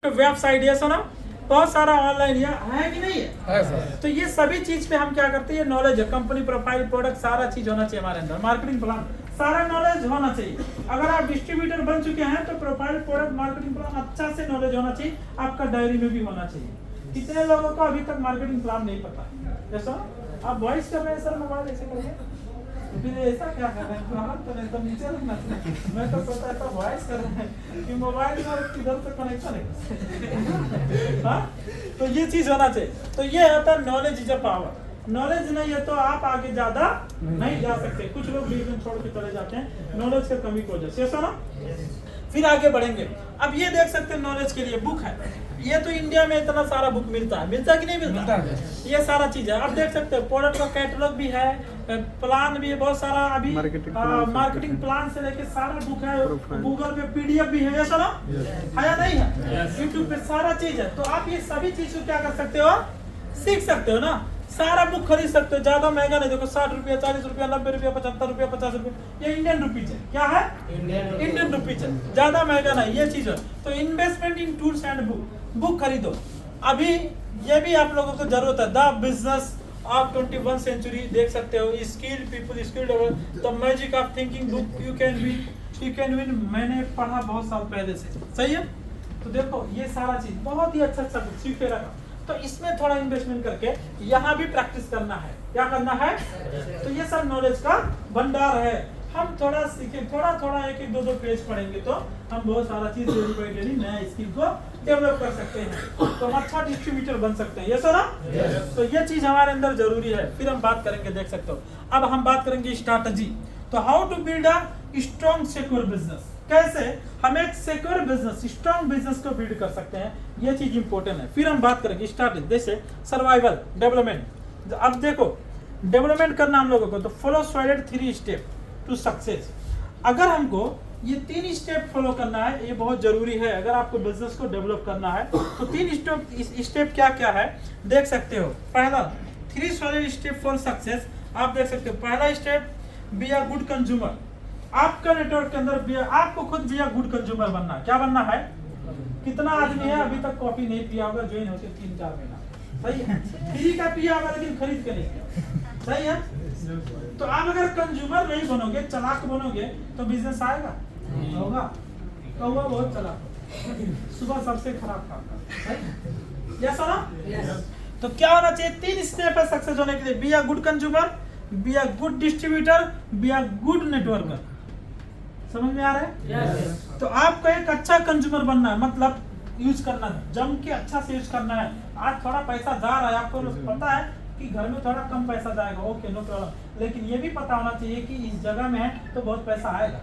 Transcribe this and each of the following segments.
Website है सुना, बहुत सारा ऑनलाइन है कि नहीं है सर। तो ये सभी चीज पे हम क्या करते हैं, ये नॉलेज है, कंपनी प्रोफाइल, प्रोडक्ट, सारा चीज होना चाहिए हमारे अंदर, मार्केटिंग प्लान, सारा नॉलेज होना चाहिए। अगर आप डिस्ट्रीब्यूटर बन चुके हैं तो प्रोफाइल, प्रोडक्ट, मार्केटिंग प्लान अच्छा से नॉलेज होना चाहिए, आपका डायरी में भी होना चाहिए। कितने लोगों को अभी तक मार्केटिंग प्लान नहीं पता है? जैसा आप वॉइस कर रहे हैं सर, मोबाइल ऐसे करिए, फिर ऐसा क्या कर रहे हैं, तो नहीं तो नीचे रखना चाहिए। मैं तो सोचा था वॉइस कर रहे हैं कि मोबाइल में किधर से कनेक्शन है। हाँ, तो ये चीज होना चाहिए। तो ये होता है knowledge is a power. Knowledge नहीं है तो आप आगे ज्यादा नहीं जा सकते। कुछ लोग रीजन छोड़ के चले जाते हैं नॉलेज की कमी की वजह से, ऐसा ना। फिर आगे बढ़ेंगे। अब ये देख सकते हैं नॉलेज के लिए बुक है, ये तो इंडिया में इतना सारा बुक मिलता है कि नहीं मिलता है? ये सारा चीज है, आप देख सकते हैं। प्रोडक्ट का कैटलॉग भी है, प्लान भी है, बहुत सारा अभी मार्केटिंग प्लान से लेके सारा बुक है। गूगल पे पीडीएफ भी है, ऐसा ना है या नहीं है? यूट्यूब पे सारा चीज है। तो आप ये सभी चीज को क्या कर सकते हो, सीख सकते हो ना। सारा बुक खरीद सकते हो, ज्यादा महंगा नहीं। देखो 60 रुपया, 40 रुपया, 90 रुपया, 75 रुपया, 50 रुपया, ये इंडियन रुपीज है। क्या है? इंडियन रुपीज है, ज्यादा महंगा नहीं, ये चीज है। तो investment in tools and book खरीदो। अभी ये भी आप लोगों को जरूरत है। द बिजनेस ऑफ 21 सेंचुरी देख सकते हो। Skill people, skill develop, the magic of thinking book, you can win. मैंने पढ़ा बहुत साल पहले से, सही है। तो देखो ये सारा चीज बहुत ही अच्छा बुक सीखे रखा। तो इसमें थोड़ा इन्वेस्टमेंट करके यहाँ भी प्रैक्टिस करना है। क्या करना है? तो ये सब नॉलेज का भंडार है। हम थोड़ा सीखें, थोड़ा एक दो पेज पढ़ेंगे तो हम बहुत सारा चीज डेली बाई डेली नया स्किल को डेवलप कर सकते हैं। तो हम अच्छा डिस्ट्रीब्यूटर बन सकते हैं, ये सर ना। तो ये चीज हमारे अंदर जरूरी है। फिर हम बात करेंगे, देख सकते हो। अब हम बात करेंगे स्ट्रैटेजी। तो how to build a strong secure business, कैसे हम एक सिक्योर बिजनेस, स्ट्रॉन्ग बिजनेस को बिल्ड कर सकते हैं, ये चीज इंपॉर्टेंट है। फिर हम बात करेंगे स्ट्रैटेजी, जैसे सर्वाइवल, डेवलपमेंट। अब देखो डेवलपमेंट करना हम लोगों को, तो follow solid 3 step to success. अगर हमको ये 3 स्टेप फॉलो करना है, ये बहुत जरूरी है। अगर आपको बिजनेस को डेवलप करना है तो 3 स्टेप क्या क्या है देख सकते हो। पहला 3 सॉलिड स्टेप फॉर सक्सेस, आप देख सकते हो। पहला step, be a good consumer. आपका नेटवर्क के अंदर आपको खुद बी अ गुड कंज्यूमर बनना है। क्या बनना है? कितना आदमी है अभी तक कॉफी नहीं पिया होगा, ज्वाइन होते 3-4 महीना, सही है। फ्री का पिया होगा लेकिन खरीद के नहीं पिया, सही है। तो आप अगर कंज्यूमर नहीं बनोगे, चालाक बनोगे, तो बिजनेस आएगा होगा। कौवा बहुत चालाक, सुबह सबसे खराब काम करता है, यस ना। तो क्या होना चाहिए? 3 स्टेप है सक्सेस होने के लिए। Be a good consumer, be a good distributor, be a good networker. समझ में आ रहा है? yes. तो आपको एक अच्छा कंज्यूमर बनना है, मतलब यूज करना है, जम के अच्छा से यूज करना है। आज थोड़ा पैसा जा रहा है, आपको पता है कि घर में थोड़ा कम पैसा जाएगा, ओके नो प्रॉब्लम, लेकिन ये भी पता होना चाहिए कि इस जगह में है तो बहुत पैसा आएगा,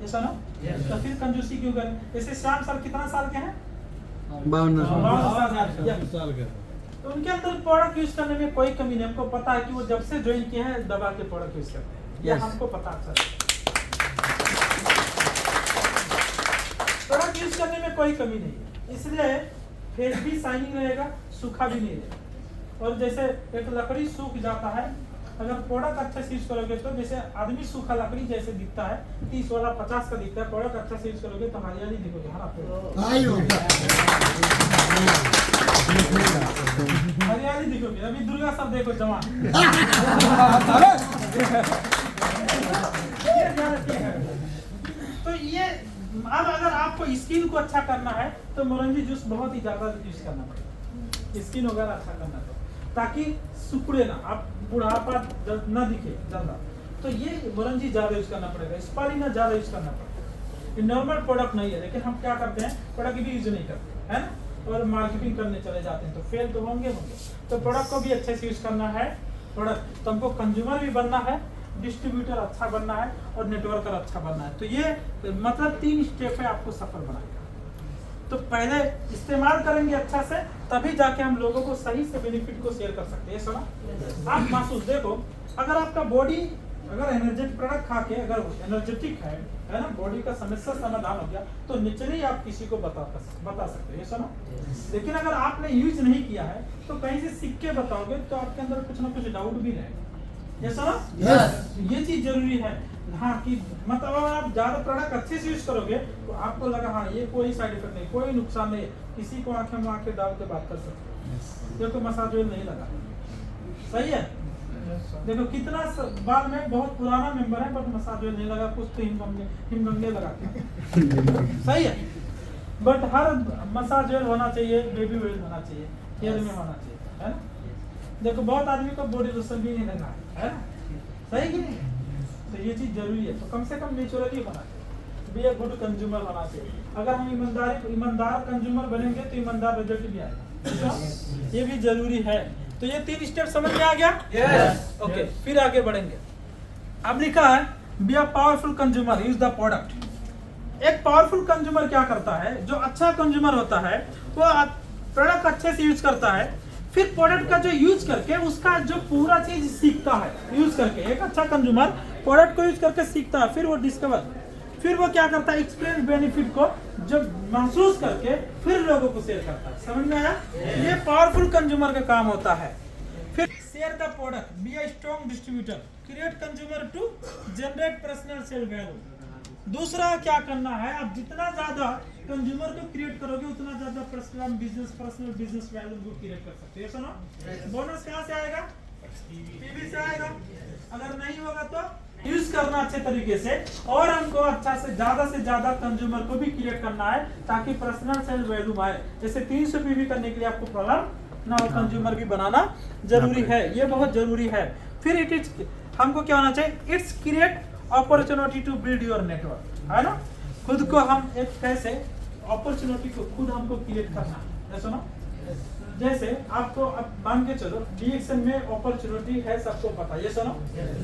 ऐसा ना। yes. तो फिर कंजूसी क्यों करें? जैसे श्याम सर कितना साल के हैं? 52 साल के। तो उनके अंदर प्रोडक्ट यूज करने में कोई कमी नहीं। हमको पता है कि वो जब से ज्वाइन किए हैं दबा के प्रोडक्ट यूज करते हैं, ये हमको पता है। प्रोडक्ट यूज करने में कोई कमी नहीं है, इसलिए फेस भी शाइनिंग रहेगा, सूखा भी नहीं रहेगा। और जैसे एक लकड़ी सूख जाता है, अगर प्रोडक्ट अच्छा से यूज करोगे तो जैसे आदमी सूखा लकड़ी जैसे दिखता है, 30 वाला 50 का दिखता है, प्रोडक्ट अच्छा से यूज करोगे तो हरियाली दिखोगे, हरियाली दिखोगे। अभी दुर्गा सब देखो जवान। तो ये अब अगर आपको स्किन को अच्छा करना है तो मोरंगी जूस बहुत ही ज्यादा यूज करना पड़ेगा, स्किन वगैरह अच्छा करना तो, ताकि सुखड़े ना, आप बुढ़ापा ना दिखे ज्यादा। तो ये मोरंगी ज्यादा यूज करना पड़ेगा, स्पालिना ज्यादा यूज करना पड़ेगा। ये नॉर्मल प्रोडक्ट नहीं है, लेकिन हम क्या करते हैं, प्रोडक्ट भी यूज नहीं करते है ना, और मार्केटिंग करने चले जाते हैं, तो फेल तो होंगे। तो प्रोडक्ट को भी अच्छे से यूज करना है। प्रोडक्ट तो हमको कंज्यूमर भी बनना है, डिस्ट्रीब्यूटर अच्छा बनना है, और नेटवर्कर अच्छा बनना है। तो ये मतलब 3 स्टेप है आपको सफल बनाएगा। तो पहले इस्तेमाल करेंगे अच्छा से, तभी जाके हम लोगों को सही से बेनिफिट को शेयर कर सकते हैं, सुना। आप महसूस देखो, अगर आपका बॉडी अगर एनर्जेटिक प्रोडक्ट खा के अगर एनर्जेटिक है ना, बॉडी का समस्या समाधान हो गया, तो नेचुरली आप किसी को बता सकते हो, ये सुना। लेकिन अगर आपने यूज नहीं किया है तो कहीं से सीख के बताओगे तो आपके अंदर कुछ ना कुछ डाउट भी रहेगा, ये सुना। ये चीज जरूरी है। हाँ कि मतलब अगर आप ज्यादा प्रोडक्ट अच्छे से यूज करोगे तो आपको लगा हाँ ये कोई साइड इफेक्ट नहीं, कोई नुकसान नहीं, किसी को आंखें में आंखें डाल के बात कर सकते, देखो मसाज ऑयल नहीं लगा, सही है। देखो कितना बार में बहुत पुराना मेंबर है बट मसाज ऑयल नहीं लगा, कुछ तो हिमगंगे लगाते सही है। बट हर मसाज ऑयल होना चाहिए, बेबी ऑयल होना चाहिए, हेयर में होना चाहिए, है ना। देखो बहुत आदमी को बॉडी लोशन भी नहीं लगा है ना, सही कि नहीं। तो ये चीज जरूरी है, तो कम से कम नेचुरली होना चाहिए, बी ए गुड कंज्यूमर होना चाहिए। अगर हम ईमानदार कंज्यूमर बनेंगे तो ईमानदार रिजल्ट भी आएगा, ये भी जरूरी है। तो ये 3 स्टेप समझ में आ गया? Yes. ओके, फिर आगे बढ़ेंगे। अब लिखा है be a powerful consumer, use the product. एक पावरफुल कंज्यूमर क्या करता है, जो अच्छा कंज्यूमर होता है वो प्रोडक्ट अच्छे से यूज करता है, फिर प्रोडक्ट का जो यूज करके उसका जो पूरा चीज सीखता है, यूज करके एक अच्छा कंज्यूमर प्रोडक्ट को यूज करके सीखता है, फिर वो डिस्कवर, फिर वो क्या करता है एक्सपीरियंस बेनिफिट को जब महसूस करके फिर लोगों को शेयर करता है। समझ में आया? ये पावरफुल कंज्यूमर का काम होता है। फिर share the product, be a strong distributor, create consumer to generate personal sale value. दूसरा क्या करना है, आप जितना ज्यादा कंज्यूमर को क्रिएट करोगे उतना ज्यादा पर्सनल बिजनेस वैल्यू को क्रिएट कर सकते हो। सुनो, बोनस कहाँ से आएगा? पीवी से आएगा। अगर नहीं होगा तो यूज करना अच्छे तरीके से, और हमको अच्छा से ज्यादा कंज्यूमर को भी क्रिएट करना है ताकि पर्सनल सेल वैल्यू आए। जैसे 300 पीवी करने के लिए आपको प्रॉब्लम ना हो, कंज्यूमर भी बनाना जरूरी है, ये बहुत जरूरी है। फिर इट इज हमको क्या होना चाहिए, it's create opportunity to build your network, है ना। खुद को हम एक कैसे अपॉर्चुनिटी को खुद हमको क्रिएट करना है। सुनो, जैसे आपको अब मान के चलो डीएक्सएन में अपॉर्चुनिटी है, सबको पता है, ये सुनो।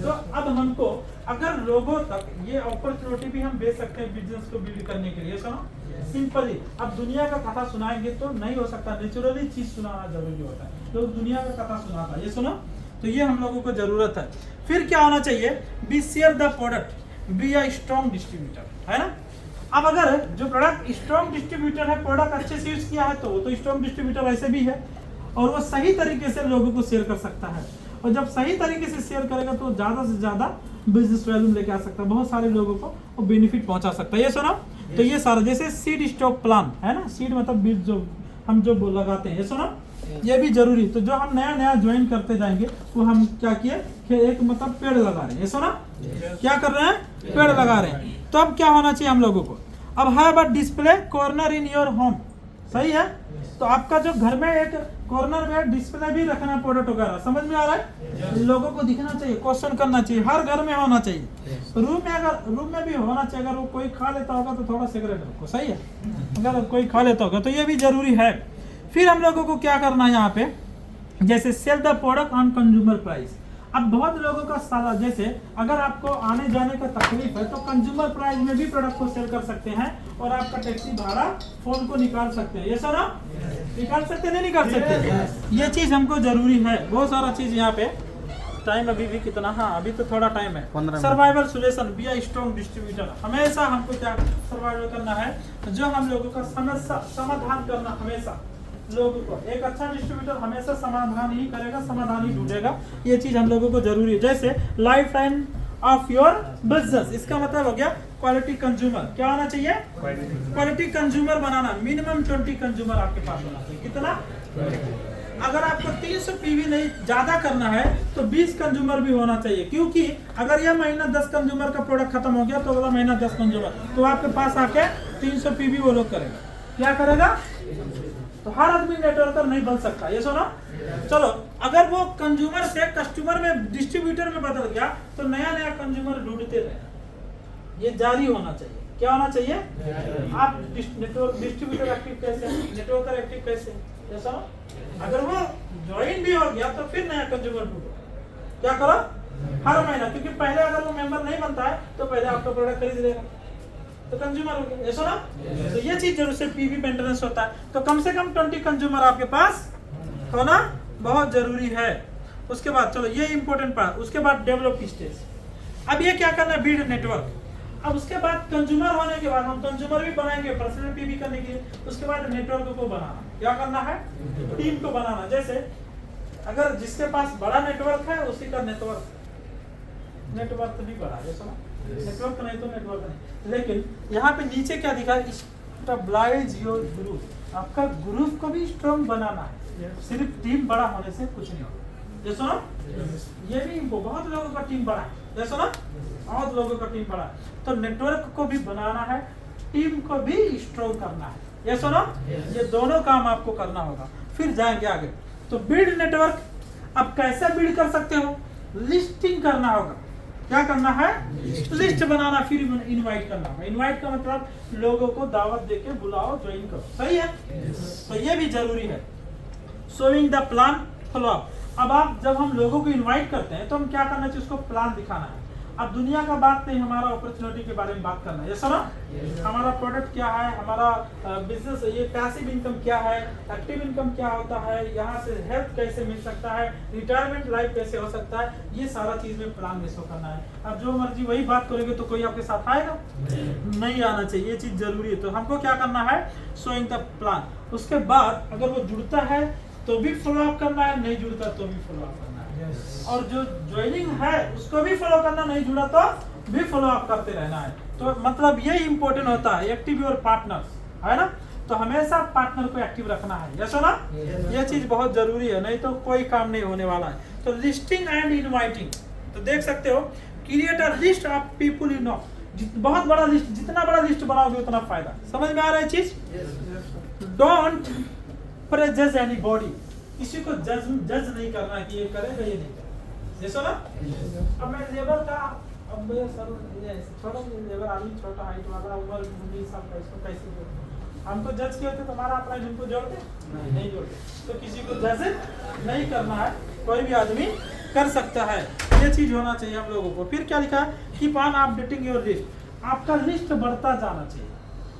तो अब हमको अगर लोगों तक ये अपॉर्चुनिटी भी हम बेच सकते हैं बिजनेस को बिल्ड करने के लिए, सुनो सिंपली। अब दुनिया का कथा सुनाएंगे तो नहीं हो सकता, नेचुरली चीज सुनाना जरूरी होता है, लोग दुनिया का कथा सुनाता है, ये सुनो। तो ये हम लोगों को जरूरत है। फिर क्या होना चाहिए, be share the product, be a strong distributor, है ना। अब अगर जो प्रोडक्ट स्ट्रॉन्ग डिस्ट्रीब्यूटर है, प्रोडक्ट अच्छे से यूज किया है तो वो तो स्ट्रॉन्ग डिस्ट्रीब्यूटर ऐसे भी है, और वो सही तरीके से लोगों को शेयर कर सकता है। और जब सही तरीके से शेयर करेगा तो ज्यादा से ज्यादा बिजनेस वैल्यू लेके आ सकता है, बहुत सारे लोगों को वो बेनिफिट पहुंचा सकता है। ये सुनो, तो ये सारा जैसे सीड स्टॉक प्लान है ना, सीड मतलब बीज जो हम जो लगाते हैं, ये सुनो ये भी जरूरी। तो जो हम नया ज्वाइन करते जाएंगे वो हम क्या किए, एक मतलब पेड़ लगा रहे हैं, ये सुना क्या कर रहे हैं, पेड़ लगा रहे हैं। तो अब क्या होना चाहिए हम लोगों को, अब have a display corner in your home, सही है। तो आपका जो घर में एक कॉर्नर में डिस्प्ले भी रखना प्रोडक्ट वगैरह, समझ में आ रहा है, लोगों को दिखना चाहिए, क्वेश्चन करना चाहिए, हर घर में होना चाहिए। रूम में भी होना चाहिए। अगर वो कोई खा लेता होगा तो थोड़ा सिगरेट रखो, सही है, अगर कोई खा लेता होगा तो ये भी जरूरी है। फिर हम लोगों को क्या करना है यहाँ पे, जैसे sell the product on consumer price. अब बहुत लोगों का साला, जैसे अगर आपको आने जाने का तकलीफ है तो कंज्यूमर प्राइस में भी प्रोडक्ट को सेल कर सकते हैं और आपका टैक्सी भाड़ा फोन को निकाल सकते हैं, ये सर आप निकाल सकते नहीं निकाल सकते, ये चीज हमको जरूरी है। बहुत सारा चीज यहाँ पे, टाइम अभी भी कितना, हाँ अभी तो थोड़ा टाइम है। Survival solution, B a strong distributor, हमेशा हमको क्या सर्वाइवल करना है, जो हम लोगों का समस्या समाधान करना, हमेशा लोगों को एक अच्छा डिस्ट्रीब्यूटर हमेशा समाधान ही करेगा, समाधान ही ढूंढेगा, ये चीज हम लोगों को जरूरी है। जैसे life time of your business, इसका मतलब हो गया क्वालिटी कंज्यूमर। क्या होना चाहिए, क्वालिटी कंज्यूमर बनाना। मिनिमम 20 कंज्यूमर आपके पास होना चाहिए। कितना, अगर आपको 300 पीवी नहीं ज्यादा करना है तो 20 कंज्यूमर भी होना चाहिए, क्योंकि अगर यह महीना 10 कंज्यूमर का प्रोडक्ट खत्म हो गया तो अगला महीना 10 कंज्यूमर, तो आपके पास आके 300 पीवी वो लोग करेगा, क्या करेगा। तो हर आदमी नेटवर्कर नहीं बन सकता, ये सुनो। चलो अगर वो कंज्यूमर से कस्टमर में डिस्ट्रीब्यूटर में बदल गया तो नया कंज्यूमर ढूंढते रहे, ये जारी होना चाहिए। क्या होना चाहिए, आप डिस्ट्रीब्यूटर एक्टिव कैसे, नेटवर्कर एक्टिव कैसे, ये सुनो। अगर वो ज्वाइन भी हो गया तो फिर नया कंज्यूमर ढूंढो, क्या करो हर महीना, क्योंकि पहले अगर वो मेंबर नहीं बनता है तो पहले आपका प्रोडक्ट खरीद लेगा तो कंज्यूमर हो गया, ऐसा ना। तो ये चीज जरूर से पीवी मेंटेनेंस होता है, तो कम से कम 20 कंज्यूमर आपके पास होना बहुत जरूरी है। उसके बाद चलो ये इंपॉर्टेंट पार्ट, उसके बाद डेवलप स्टेज। अब ये क्या करना है, बिल्ड नेटवर्क। अब उसके बाद कंज्यूमर होने के बाद हम कंज्यूमर भी बनाएंगे पर्सनल पीवी करने के लिए, उसके बाद नेटवर्क को बनाना, क्या करना है, टीम को बनाना। जैसे अगर जिसके पास बड़ा नेटवर्क है उसी का नेटवर्क भी बड़ा है, समझ नेटवर्क नहीं तो नेटवर्क नहीं। लेकिन यहाँ पे नीचे क्या दिखा, स्टेबलाइज योर ग्रुप, आपका ग्रुप को भी स्ट्रॉन्ग बनाना है, सिर्फ टीम बड़ा होने से कुछ नहीं होगा। ये सुनो, ये भी बहुत लोगों का टीम बड़ा है, ये सुनो बहुत लोगों का टीम बड़ा है, तो नेटवर्क को भी बनाना है, टीम को भी स्ट्रॉन्ग करना है, ये सुनो, ये दोनों काम आपको करना होगा। फिर जाएंगे आगे। तो बिल्ड नेटवर्क, अब कैसे बिल्ड कर सकते हो, लिस्टिंग करना होगा। क्या करना है, लिस्ट बनाना, फिर इनवाइट करना होगा। इनवाइट का मतलब लोगों को दावत देके बुलाओ, ज्वाइन करो, सही है। तो ये भी जरूरी है। Showing the plan follow up, अब आप जब हम लोगों को इनवाइट करते हैं तो हम क्या करना चाहिए, उसको प्लान दिखाना है। अब दुनिया का बात नहीं, हमारा अपॉर्चुनिटी के बारे में बात करना है, ये सुनो, हमारा प्रोडक्ट क्या है, हमारा बिजनेस, ये पैसिव इनकम क्या है, एक्टिव इनकम क्या होता है, यहाँ से हेल्थ कैसे मिल सकता है, रिटायरमेंट लाइफ कैसे हो सकता है, ये सारा चीज में प्लान में शो करना है। अब जो मर्जी वही बात करोगे तो कोई आपके साथ आएगा नहीं आना चाहिए, ये चीज जरूरी है। तो हमको क्या करना है, शोइंग द प्लान। उसके बाद अगर वो जुड़ता है तो भी फॉलो अप करना है, नहीं जुड़ता तो भी फॉलो अप करना है, और जो ज्वाइनिंग है उसको भी फॉलो करना, नहीं जुड़ा तो भी फॉलो अप करते रहना है। तो मतलब ये इंपॉर्टेंट होता है, एक्टिव योर पार्टनर्स, है ना। तो हमेशा पार्टनर को एक्टिव रखना है, यस ना, ये चीज बहुत जरूरी है, नहीं तो कोई काम नहीं होने वाला है। तो लिस्टिंग एंड इनवाइटिंग, तो देख सकते हो, create a list of people you know, बहुत बड़ा लिस्ट, जितना बड़ा लिस्ट बनाओगे उतना फायदा। समझ में आ रहा है चीज। डोंट प्रेजज एनीबॉडी, किसी को जज नहीं करना कि ये करेगा ये नहीं करेगा, जैसा ना। अब मैं लेबर का, अब मैं सर छोटा लेबर आदमी, छोटा हाइट वाला, उम्र भी सब कैसे जोड़ते, हमको जज किए थे तुम्हारा अपना जिनको जोड़ते नहीं जोड़ते, तो किसी को जज नहीं करना है, कोई भी आदमी कर सकता है, ये चीज होना चाहिए हम लोगों को। फिर क्या लिखा है, keep on updating your list, आपका लिस्ट बढ़ता जाना चाहिए,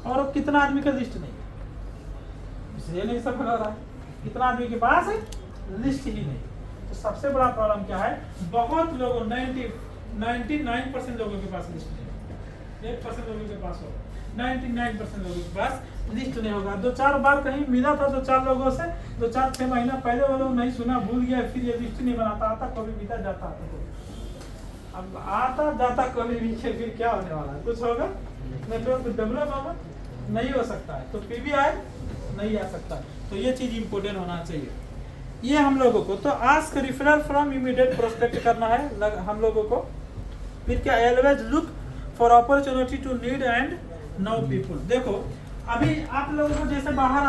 और कितना आदमी का लिस्ट नहीं, ये नहीं सब लग रहा है, कितना आदमी के पास है लिस्ट ही नहीं। तो सबसे बड़ा प्रॉब्लम क्या है, बहुत लोगों 99% लोगों के पास लिस्ट नहीं है, 1% लोगों के पास होगा, 99% लोगों के पास लिस्ट नहीं होगा। 2-4 बार कहीं मिला था 2-4 लोगों से, 2-4-6 महीना पहले वो लोग नहीं सुना, भूल गया, फिर ये लिस्ट नहीं बनाता, आता कभी बीता जाता आता कोई, अब आता जाता कभी भी, फिर क्या होने वाला है, कुछ होगा नेटवर्क डेवलप होगा नहीं हो सकता है, तो PBI नहीं आ सकता। तो ये चीज इंपोर्टेंट होना चाहिए ये हम लोगों को। तो ask referral from immediate prospect करना है हम लोगों को। फिर क्या, always look for opportunity to lead and know people. देखो अभी आप लोगों को जैसे बाहर